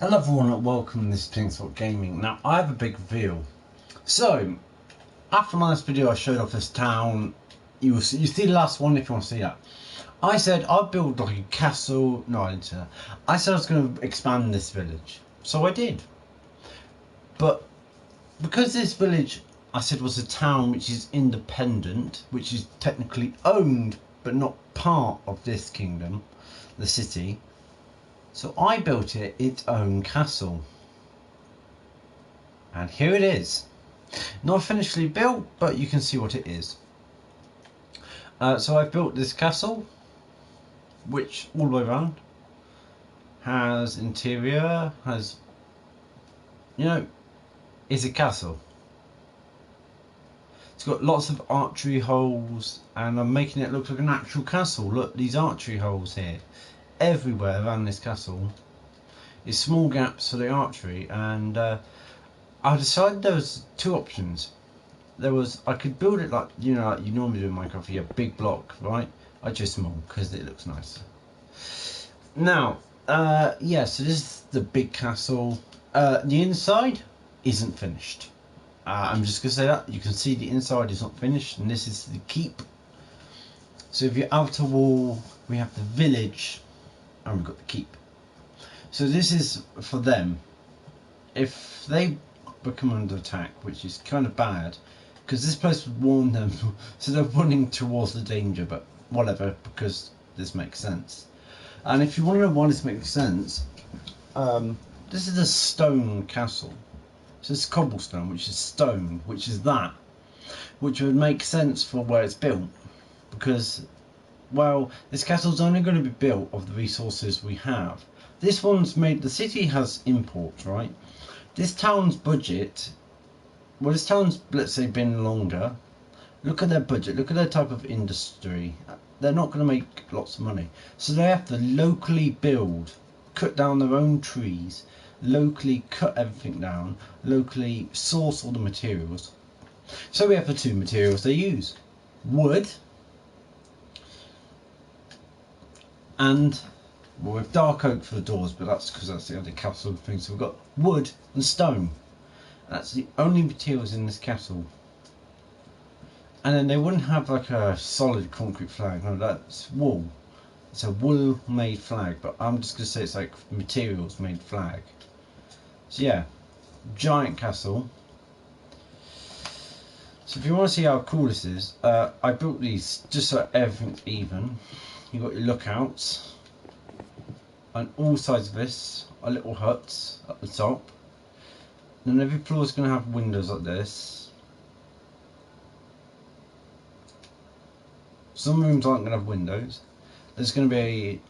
Hello everyone, welcome to this Pingswap Gaming. Now I have a big reveal. So after my last video I showed off this town. You see the last one if you want to see that. I said I'd build like a castle. No, I didn't say that. I said I was going to expand this village. So I did. But because this village I said was a town which is independent, which is technically owned but not part of this kingdom, the city. So I built it its own castle. And here it is. Not officially built, but you can see what it is. So I've built this castle, which all the way around has interior, has, is a castle. It's got lots of archery holes, and I'm making it look like an actual castle. Look, these archery holes here. Everywhere around this castle is small gaps for the archery, and I decided there was two options. I could build it like you normally do in Minecraft. You have a big block, right? I chose small because it looks nicer. Now, so this is the big castle. The inside isn't finished. I'm just gonna say that. You can see the inside is not finished, and this is the keep. So if your outer wall, we have the village. And we've got the keep. So this is for them. If they become under attack, which is kind of bad, because this place would warn them, so they're running towards the danger, but whatever, because this makes sense. And if you want to know why this makes sense, this is a stone castle. So it's cobblestone, which is stone, which is that, which would make sense for where it's built, because well, this castle's only going to be built of the resources we have. This one's made, the city has imports, right? This town's budget, well, this town's, let's say, been longer. Look at their budget, look at their type of industry. They're not going to make lots of money. So they have to locally build, cut down their own trees, locally cut everything down, locally source all the materials. So we have the two materials they use. Wood. And well, with dark oak for the doors, but that's because that's the other castle thing. So we've got wood and stone. That's the only materials in this castle. And then they wouldn't have like a solid concrete flag. No, that's wool. It's a wool made flag, but I'm just gonna say it's like materials made flag. So yeah, giant castle. So if you want to see how cool this is, I built these just so everything's even. You've got your lookouts on all sides of this, are little huts at the top. And every floor is going to have windows like this. Some rooms aren't going to have windows. There's going to be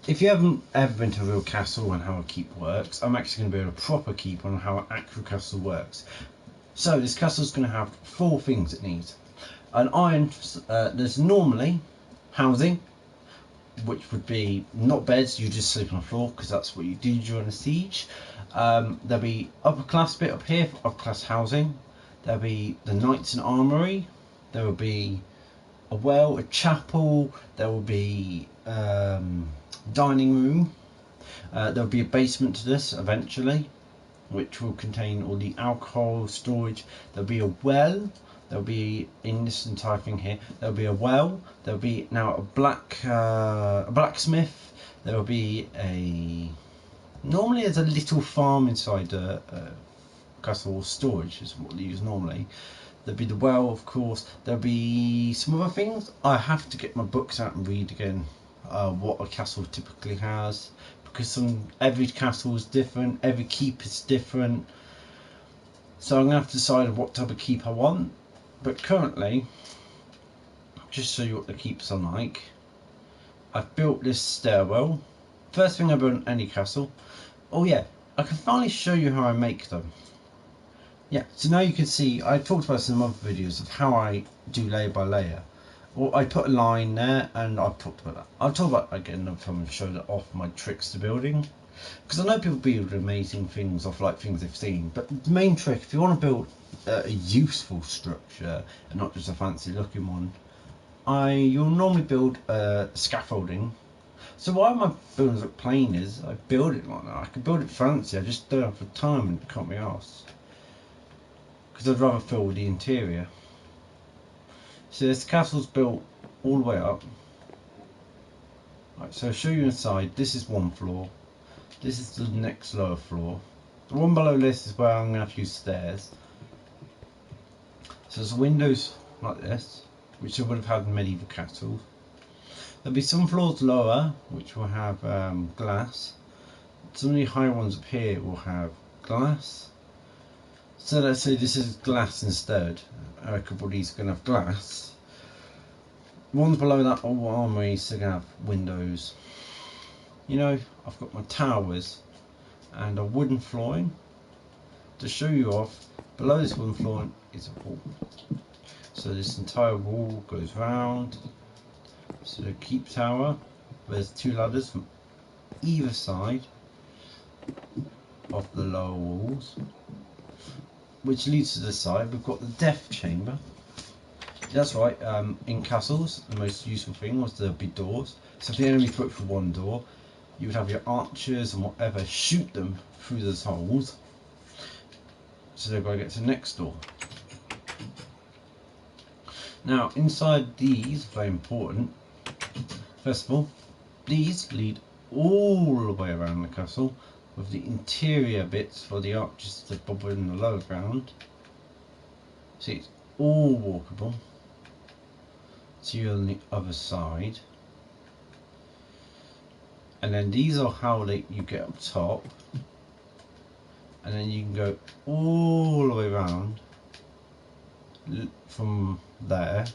if you haven't ever been to a real castle and how a keep works, I'm actually going to build a proper keep on how an actual castle works. So this castle is going to have four things it needs. An iron, there's normally housing, which would be not beds, you just sleep on the floor because that's what you do during a siege. There'll be upper class bit up here for upper class housing. There'll be the knights and armory. There will be a well, a chapel. There will be dining room. There'll be a basement to this eventually, which will contain all the alcohol storage. There'll be a well. There'll be, in this entire thing here, there'll be a well, there'll be now a blacksmith, there'll be normally there's a little farm inside the castle storage, is what they use normally. There'll be the well, of course, there'll be some other things. I have to get my books out and read again what a castle typically has, because every castle is different, every keep is different, so I'm going to have to decide what type of keep I want. But currently, just to show you what the keeps are like, I've built this stairwell. First thing I built in any castle. Oh yeah, I can finally show you how I make them. Yeah, so now you can see, I talked about some other videos of how I do layer by layer. Well, I put a line there, and I've talked about that. I'll talk about again another time and show that off my tricks to building. Because I know people build amazing things off like things they've seen, but the main trick, if you want to build a useful structure and not just a fancy looking one, you'll normally build scaffolding So why my buildings look plain is I build it like that. I could build it fancy, I just don't have the time and can't be asked. Because I'd rather fill with the interior. So this castle's built all the way up. Right, so I'll show you inside. This is one floor. This is the next lower floor. The one below this is where I'm going to have to use stairs. So there's windows like this, which I would have had in medieval castles. There'll be some floors lower, which will have glass. Some of the higher ones up here will have glass. So let's say this is glass instead. A couple of these are going to have glass. Ones below that all armories are going to have windows. You know, I've got my towers and a wooden flooring. To show you off, below this wooden flooring is a wall. So this entire wall goes round. So the keep tower, there's 2 ladders from either side of the lower walls, which leads to the side. We've got the death chamber. That's right, in castles the most useful thing was there'd be doors. So if the enemy put through one door, you would have your archers and whatever shoot them through those holes. So they've got to get to the next door. Now inside these, very important. First of all, these lead all the way around the castle, with the interior bits for the archers to bob in the lower ground. See, it's all walkable. So you're on the other side. And then these are how you get up top. And then you can go all the way around from there.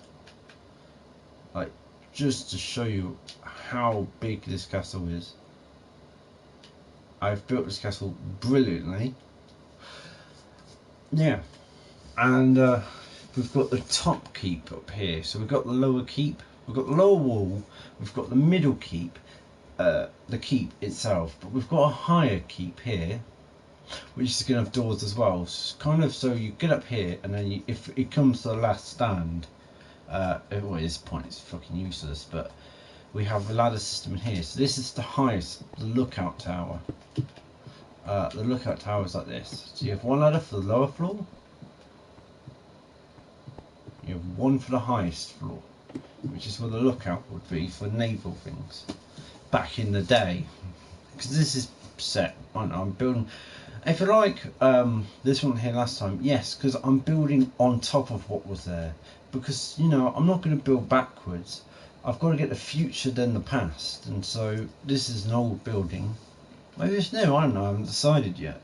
Like, just to show you how big this castle is. I've built this castle brilliantly. Yeah, and we've got the top keep up here. So we've got the lower keep, we've got the lower wall, we've got the middle keep, the keep itself, but we've got a higher keep here, which is going to have doors as well. So kind of, so you get up here, and then you, if it comes to the last stand, well, at this point it's fucking useless, but we have a ladder system in here. So this is the highest, the lookout tower. The lookout tower is like this. So you have one ladder for the lower floor, you have one for the highest floor, which is where the lookout would be for naval things back in the day. Because this is set, I'm building, if you like, this one here last time, yes, because I'm building on top of what was there. Because, you know, I'm not going to build backwards. I've got to get the future then the past, and so this is an old building. Maybe it's new, I don't know, I haven't decided yet.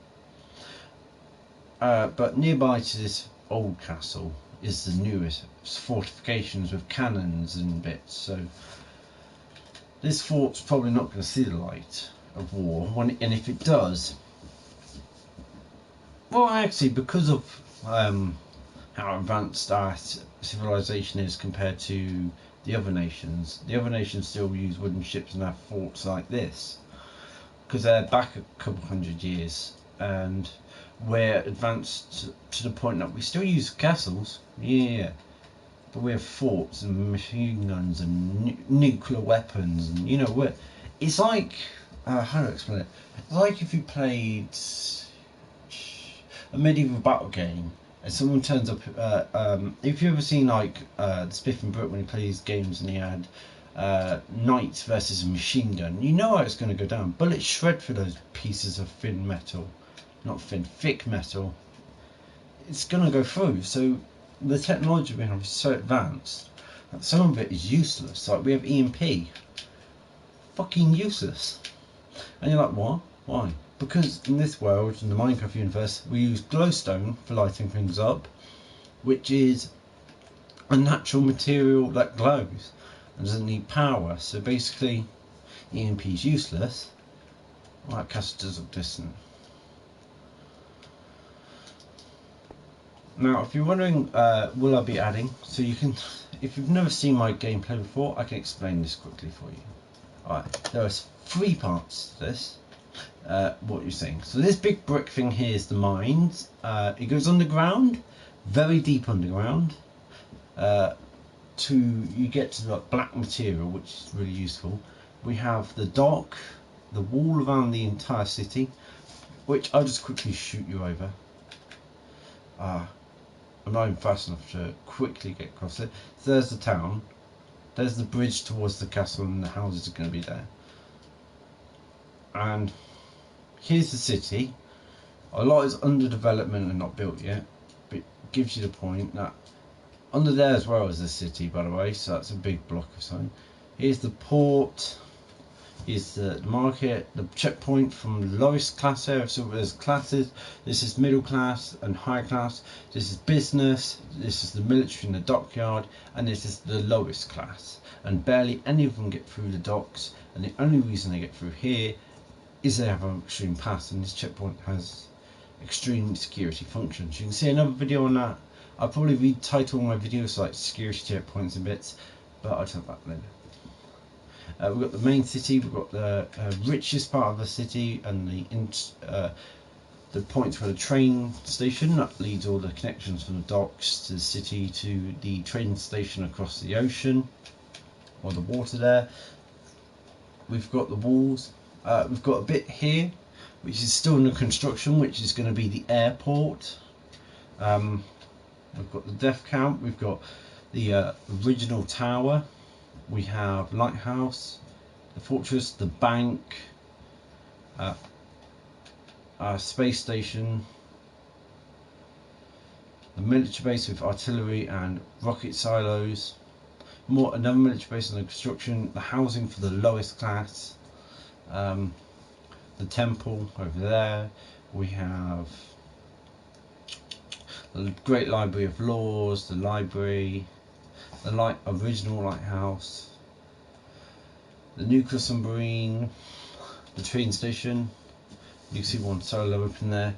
But nearby to this old castle is the newest fortifications with cannons and bits, so this fort's probably not going to see the light of war, and if it does, well, actually, because of how advanced our civilization is compared to the other nations still use wooden ships and have forts like this, because they're back a couple hundred years, and we're advanced to the point that we still use castles, yeah, but we have forts and machine guns and nuclear weapons, and you know, it's like, how do I explain it? It's like if you played a medieval battle game and someone turns up, if you've ever seen like the Spiff and Brit when he plays games and he had knights versus a machine gun, you know how it's going to go down. Bullets shred through those pieces of thin metal, not thin, thick metal. It's going to go through. So the technology we have is so advanced that some of it is useless. Like we have EMP, fucking useless. And you're like, what? Why? Because in this world, in the Minecraft universe, we use glowstone for lighting things up, which is a natural material that glows and doesn't need power. So basically, EMP is useless. Well, that castle does look distant. Now, if you're wondering, will I be adding? So you can, if you've never seen my gameplay before, I can explain this quickly for you. Alright, there are 3 parts to this. What you're saying. So this big brick thing here is the mines. It goes underground, very deep underground. You get to like black material, which is really useful. We have the dock, the wall around the entire city, which I'll just quickly shoot you over. I'm not even fast enough to quickly get across it. So there's the town, there's the bridge towards the castle, and the houses are going to be there. And here's the city. A lot is under development and not built yet, but it gives you the point that under there as well as the city, by the way, so that's a big block of something. Here's the port, here's the market, the checkpoint from the lowest class area. So there's classes. This is middle class and high class. This is business. This is the military and the dockyard, and this is the lowest class. And barely any of them get through the docks. And the only reason they get through here is they have an extreme pass, and this checkpoint has extreme security functions. You can see another video on that. I'll probably retitle my videos like security checkpoints and bits, but I'll talk about that later. We've got the main city, we've got the richest part of the city, and the points for the train station that leads all the connections from the docks to the city to the train station across the ocean or the water there. We've got the walls. We've got a bit here which is still under construction, which is going to be the airport. We've got the death camp, we've got the original tower, we have lighthouse, the fortress, the bank, space station, the military base with artillery and rocket silos, another military base under construction, the housing for the lowest class, the temple over there. We have the Great Library of Laws, the library, the original lighthouse, the nuclear submarine, the train station. You can see one solo open there.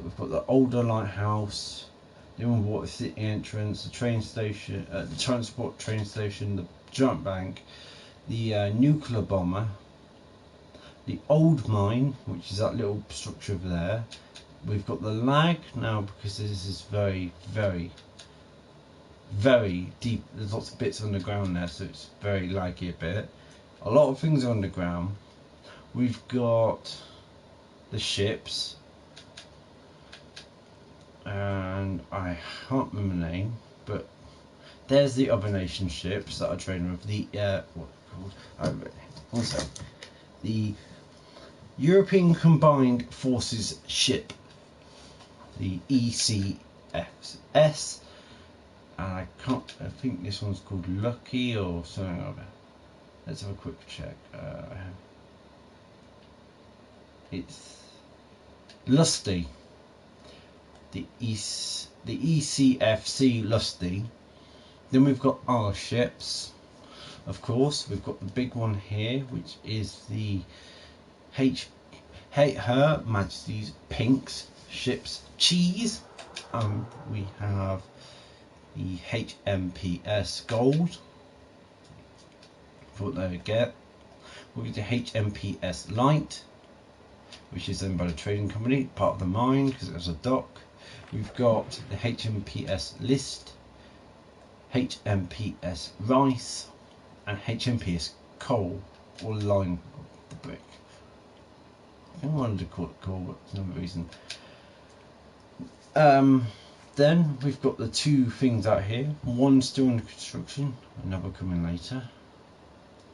We've got the older lighthouse, the underwater city entrance, the train station, the transport train station, the giant bank, the nuclear bomber, the old mine, which is that little structure over there. We've got the lag now because this is very, very, very deep. There's lots of bits underground there, so it's very laggy a bit. A lot of things are underground. We've got the ships, and I can't remember the name, but there's the other nation ships that are trading with the the European Combined Forces ship, the ECFS, and I think this one's called Lucky or something like that. Let's have a quick check. It's Lusty, the ECFC Lusty. Then we've got our ships, of course. We've got the big one here, which is the Her Majesty's Pink's ship's cheese. We have the HMPS Gold. For what they get. We'll get the HMPS Light, which is owned by the trading company, part of the mine because it has a dock. We've got the HMPS List, HMPS Rice, and HMPS Coal, all line of the brick. I wanted to call it coal, but for no reason. Then we've got the two things out here. One still under construction, another coming later.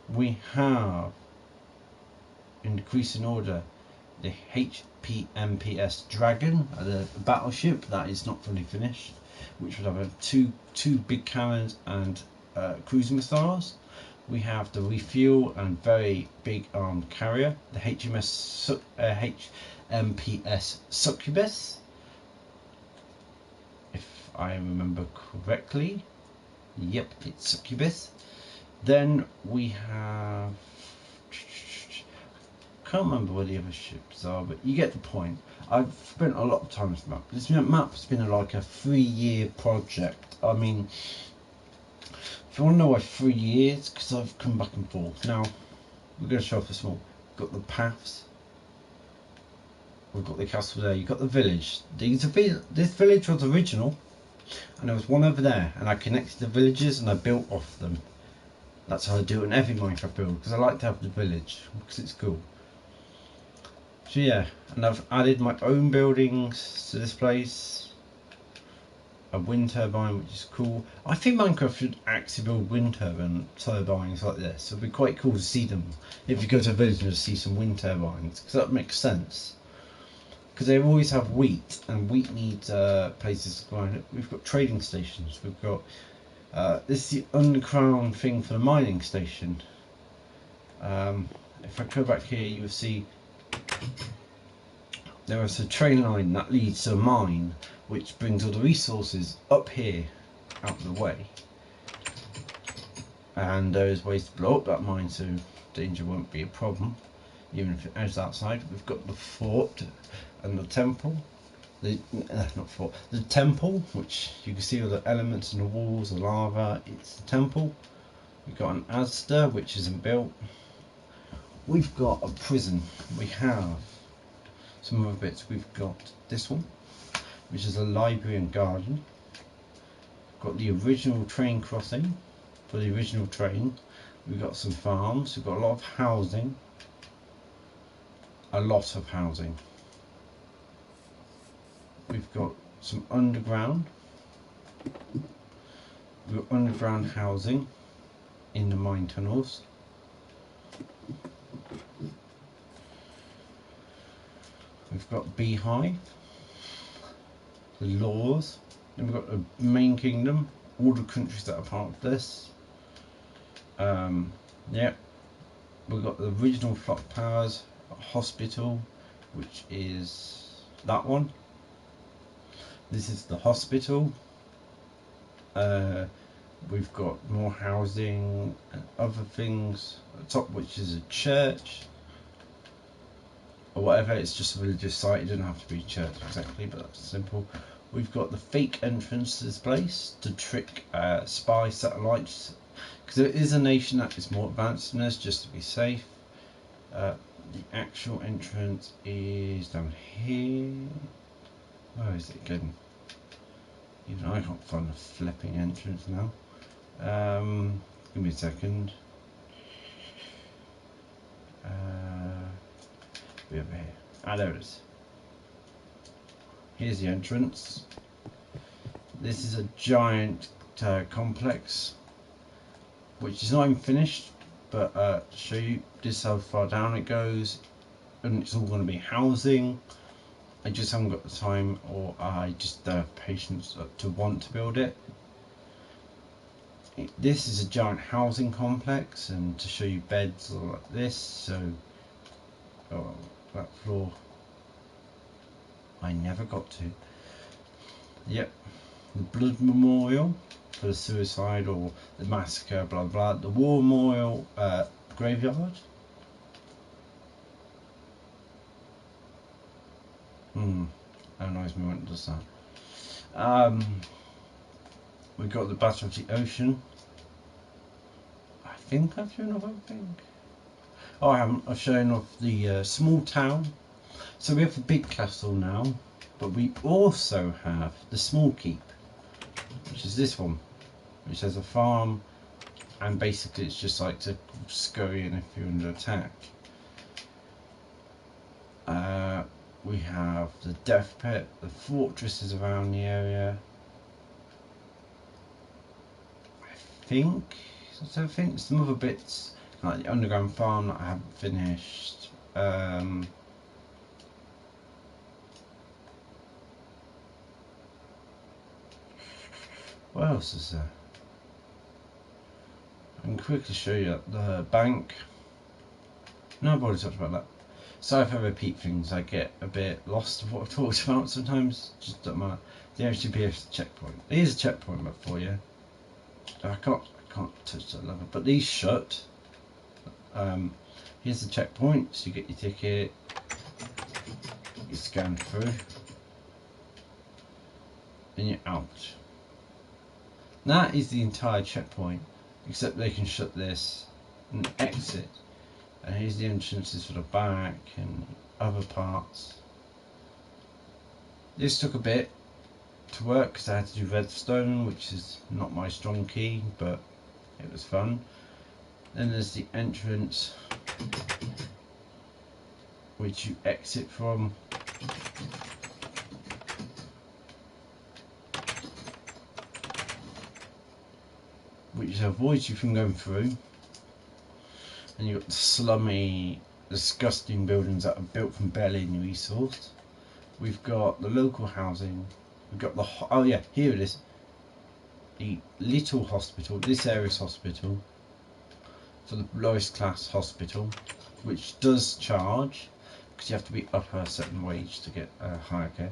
We have, in decreasing order, the HMPS Dragon, the battleship that is not fully finished, which would have two big cannons and cruising missiles. We have the refuel and very big armed carrier, the HMPS Succubus, if I remember correctly. Yep, it's Succubus. Then we have, can't remember where the other ships are, but you get the point. I've spent a lot of time on this map. This map's been like a 3-year project. I mean, if you want to know why 3 years, because I've come back and forth. Now, we're going to show off the small. We've got the paths. We've got the castle there. You've got the village. This village was original, and there was one over there, and I connected the villages and I built off them. That's how I do it in every Minecraft build, because I like to have the village, because it's cool. So yeah, and I've added my own buildings to this place. A wind turbine, which is cool. I think Minecraft should actually build wind turbines like this. It'd be quite cool to see them if you go to a village and just see some wind turbines, because that makes sense. Because they always have wheat, and wheat needs places to go around it. We've got trading stations. We've got this is the underground thing for the mining station. If I go back here, you'll see there is a train line that leads to a mine, which brings all the resources up here out of the way. And there's ways to blow up that mine, so danger won't be a problem, even if it is outside. We've got the fort and the temple. Not fort, the temple, which you can see all the elements in the walls, the lava. It's the temple. We've got an Asda, which isn't built. We've got a prison. We have some other bits. We've got this one, which is a library and garden. Got the original train crossing for the original train. We've got some farms. We've got a lot of housing. A lot of housing. We've got some underground. We've got underground housing in the mine tunnels. We've got Beehive, the laws, then we've got the main kingdom, all the countries that are part of this. Yeah, we've got the original flock powers, a hospital, which is that one. This is the hospital. We've got more housing and other things at the top, which is a church or whatever. It's just a religious site. It doesn't have to be a church exactly, but that's simple. We've got the fake entrance to this place to trick spy satellites, because there is a nation that is more advanced than us, just to be safe. The actual entrance is down here. Where is it again? Even I can't find the flipping entrance now. Give me a second. Be over here. Ah, there it is. Here's the entrance. This is a giant complex, which is not even finished, but to show you, this is how far down it goes, and it's all going to be housing. I just haven't got the time, or I just don't have patience to want to build it. This is a giant housing complex, and to show you beds like this, so that floor I never got to. Yep, the blood memorial for the suicide or the massacre, blah blah. The war memorial graveyard. That annoys me when it does that. We've got the Battle of the Ocean. I think I've shown off everything. Oh, I haven't. I've shown off the small town. So we have the big castle now, but we also have the small keep, which is this one, which has a farm, and basically it's just like to scurry in if you're under attack. We have the death pit, the fortresses around the area. I think that's everything. Some other bits like the underground farm that I haven't finished. What else is there? I can quickly show you the bank. No, I've already talked about that. So if I repeat things, I get a bit lost of what I've talked about sometimes. Just don't matter. The HTTPS checkpoint. Here's a checkpoint map for you. I can't touch that level, but these shut. Here's the checkpoint. So you get your ticket. You scan through, and you're out. That is the entire checkpoint, except they can shut this and exit. And here's the entrances for the back and other parts. This took a bit to work because I had to do redstone, which is not my strong key, but it was fun. Then there's the entrance, which you exit from. Which avoids you from going through. And you've got the slummy, disgusting buildings that are built from barely any resource. We've got the local housing. We've got the, oh yeah, here it is. The little hospital, this area's hospital. For the lowest class hospital, which does charge, because you have to be up a certain wage to get higher care.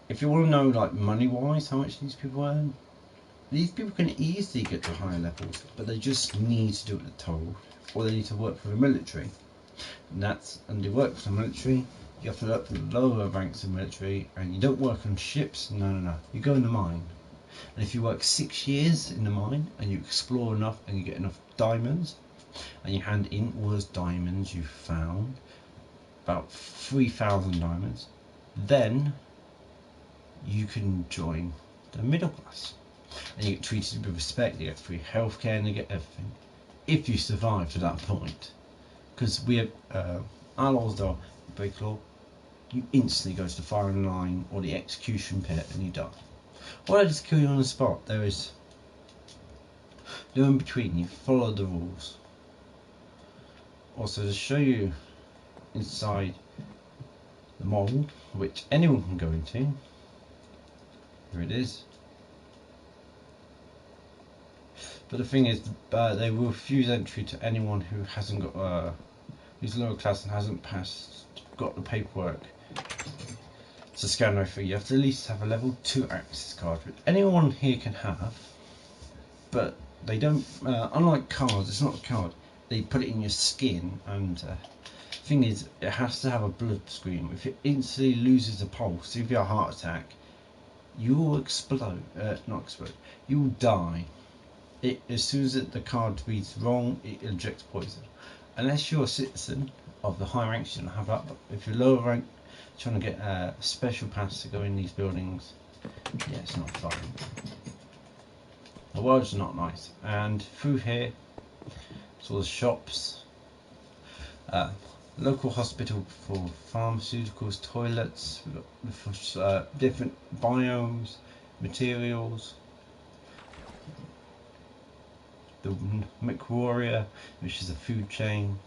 If you want to know, like, money wise, how much these people earn, these people can easily get to higher levels, but they just need to do what they're told, or they need to work for the military. And they work for the military, you have to work for the lower ranks of the military, and you don't work on ships, no. You go in the mine. And if you work 6 years in the mine, and you explore enough, and you get enough diamonds, and you hand in all those diamonds you've found, about 3,000 diamonds, then you can join the middle class. And you get treated with respect, you get free healthcare, and you get everything. If you survive to that point. Because we have, our laws are, break law, you instantly go to the firing line, or the execution pit, and you die. Or I just kill you on the spot. There is no in between, you follow the rules. Also, to show you inside the mall, which anyone can go into, here it is. But the thing is, they will refuse entry to anyone who hasn't got, who's lower class and hasn't got the paperwork to scan no fee. You have to at least have a level 2 access card, which anyone here can have, but they don't, unlike cards, it's not a card, they put it in your skin, and the thing is, it has to have a blood screen. If it instantly loses a pulse, if you have a heart attack, you will explode, not explode, you will die. As soon as the card reads wrong, it injects poison. Unless you're a citizen of the high ranks, you don't have that, but if you're lower rank, trying to get a special pass to go in these buildings, yeah, it's not fun. The world's not nice. And through here, it's all the shops, local hospital for pharmaceuticals, toilets, we've got different biomes, materials, the McWarrior, which is a food chain.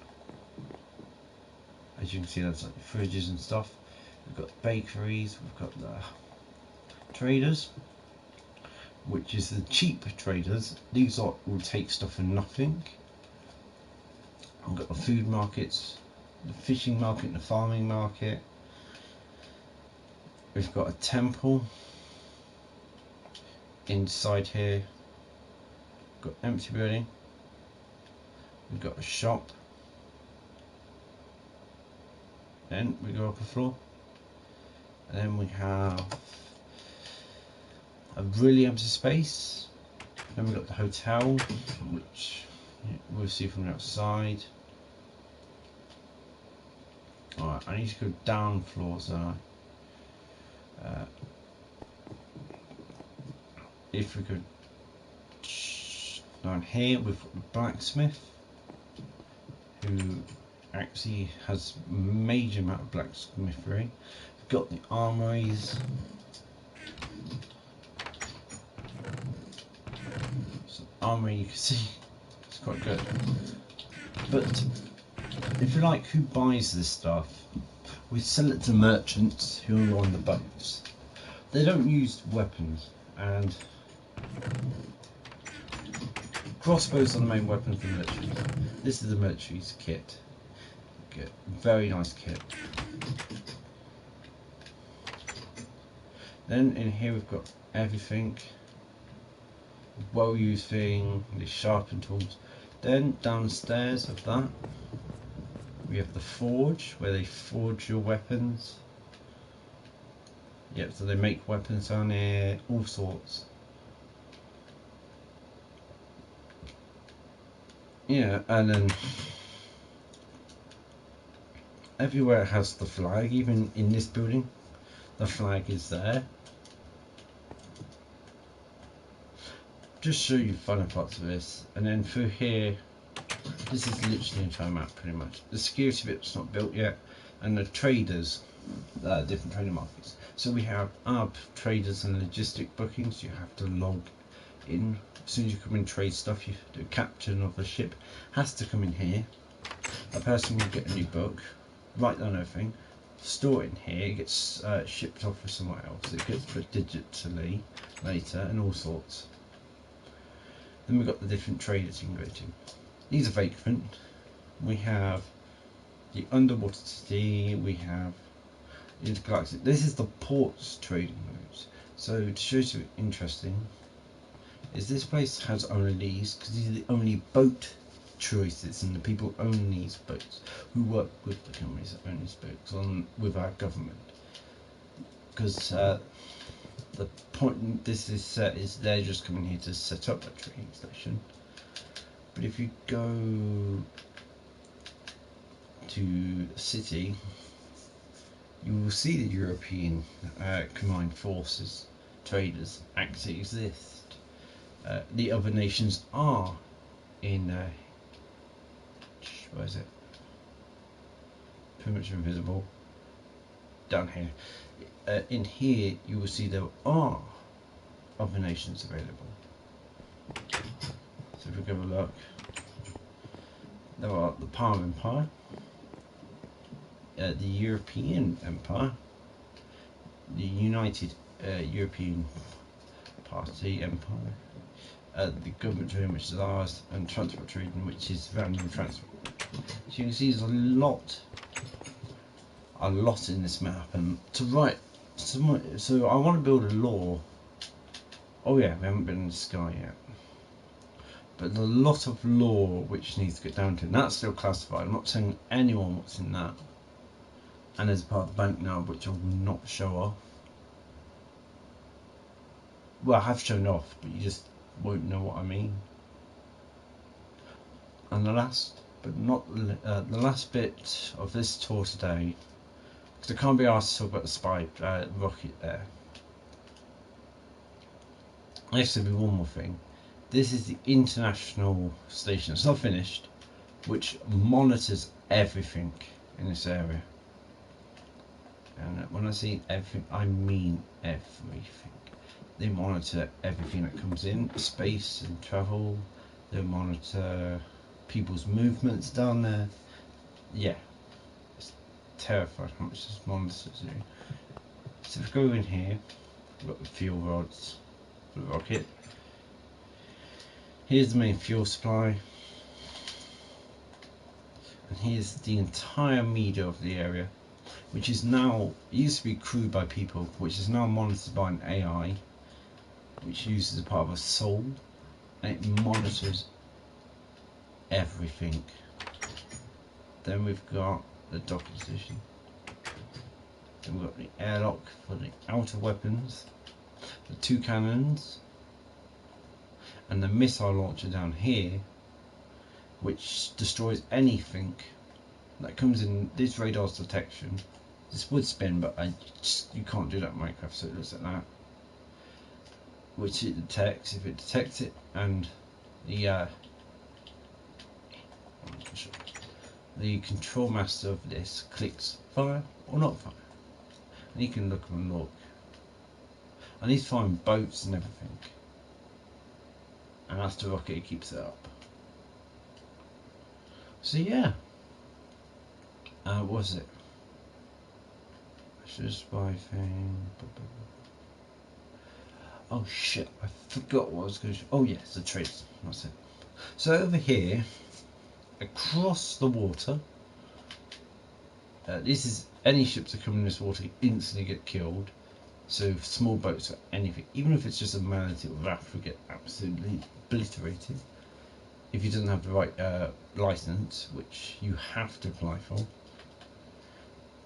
As you can see, that's like fridges and stuff. We've got bakeries, we've got the traders, which is the cheap traders. These lot will take stuff for nothing. We've got the food markets, the fishing market, the farming market. We've got a temple inside here. We've got empty building. We've got a shop. Then we go up a floor. And then we have a really empty space. Then we've got the hotel, which we'll see from the outside. Alright, I need to go down floors. If we go down here, we've got the blacksmith, who actually has a major amount of blacksmithery. We've got the armories. So armory, you can see it's quite good. But if you like, who buys this stuff? We sell it to merchants who are on the boats. They don't use weapons, and crossbows are the main weapon for the military. This is the military's kit. Get very nice kit. Then in here we've got everything, well used thing, the sharpened tools. Then downstairs of that we have the forge, where they forge your weapons. Yep, so they make weapons down here, all sorts. Yeah, and then everywhere it has the flag, even in this building, the flag is there. Just show you funny parts of this, and then through here This is literally an entire map, pretty much. The security bit's not built yet, and the traders, different trading markets. So we have our traders and logistic bookings. You have to log in as soon as you come in, trade stuff. You do captain of the ship has to come in here. A person will get a new book, write down everything, store it in here. It gets shipped off for somewhere else. It gets put digitally later, and all sorts. Then we've got the different traders you can go to. These are vacant. We have the underwater city. We have intergalactic. This is the ports trading routes. So to show you something interesting, is this place has only these because these are the only boat choices, and the people who own these boats, who work with the companies that own these boats with our government. Because the point this is set is they're just coming here to set up a trading station. But if you go to the city, you will see the European combined forces traders actually exist. The other nations are in where is it? Pretty much invisible. Down here. In here you will see there are other nations available. So if we go have a look, there are the Palm Empire, the European Empire, the United European Party Empire, the government trading, which is ours, and transport trading, which is random transport. So you can see there's a lot in this map, and to write. So I want to build a law. Oh yeah, we haven't been in the sky yet. But there's a lot of law which needs to get down to, and that's still classified. I'm not telling anyone what's in that. And there's a part of the bank now which I will not show off. Well, I have shown off, but you just won't know what I mean. And the last, but not the last bit of this tour today, because I can't be asked to talk about the spy rocket there. Actually, be one more thing. This is the international station. It's not finished, which monitors everything in this area. And when I say everything, I mean everything. They monitor everything that comes in, space and travel. They monitor people's movements down there. Yeah, it's terrifying how much this monitors you. So if we go in here, we've got the fuel rods for the rocket. Here's the main fuel supply, and here's the entire media of the area, which is now, it used to be crewed by people, which is now monitored by an AI, which uses a part of a soul, and it monitors everything. Then we've got the docking station. Then we've got the airlock for the outer weapons, the 2 cannons, and the missile launcher down here, which destroys anything that comes in this radar's detection. This would spin, but you can't do that in Minecraft, so it looks like that. Which it detects. If it detects it, and the control master of this clicks fire or not fire, and you can look and look, and he's firing boats and everything. And that's the rocket, it keeps it up. So yeah, what was it? I should spy thing. Oh shit, I forgot what I was going to show. Oh yes, the trees, that's it. So over here, across the water, this is, any ships that come in this water instantly get killed. So small boats or anything, even if it's just a manatee or raft, will get absolutely obliterated if he doesn't have the right license, which you have to apply for.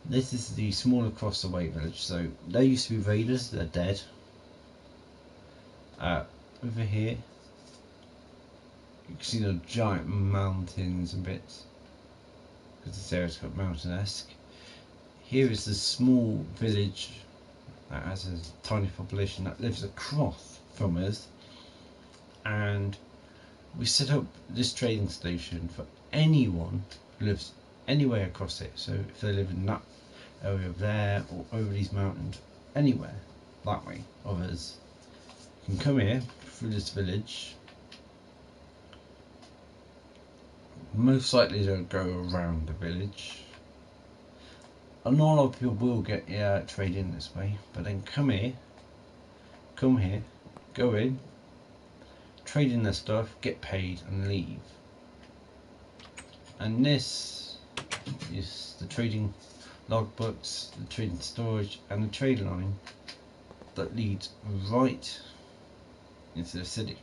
This is the small across the way village. So there used to be raiders, they're dead. Over here you can see the giant mountains and bits, because this area's got mountain-esque. Here is the small village that has a tiny population that lives across from us, and we set up this trading station for anyone who lives anywhere across it. So if they live in that area over there or over these mountains, anywhere that way, others can come here through this village. Most likely they'll go around the village, and not a lot of people will get trade in this way, but then come here, go in, trade in their stuff, get paid and leave. And this is the trading logbooks, the trading storage and the trade line that leads right into the city.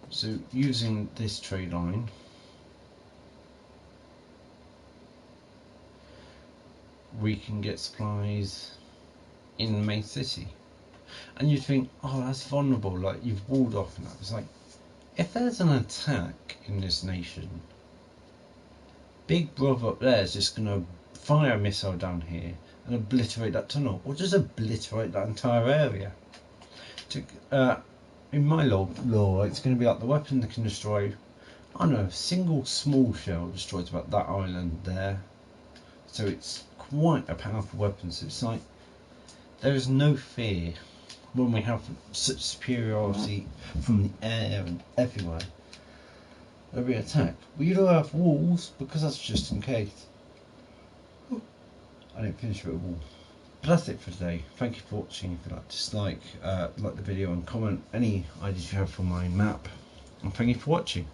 So using this trade line, we can get supplies in the main city. And you'd think, oh, that's vulnerable, like you've walled off and that. It's like, if there's an attack in this nation, Big Brother up there is just going to fire a missile down here and obliterate that tunnel, or just obliterate that entire area. In my law, it's going to be like the weapon that can destroy, I don't know, a single small shell destroys about that island there. So it's quite a powerful weapon. So it's like, there is no fear when we have such superiority from the air and everywhere. Every attack. We do have walls because that's just in case. I didn't finish with a wall. But that's it for today. Thank you for watching. If you like, dislike, like the video and comment any ideas you have for my map. And thank you for watching.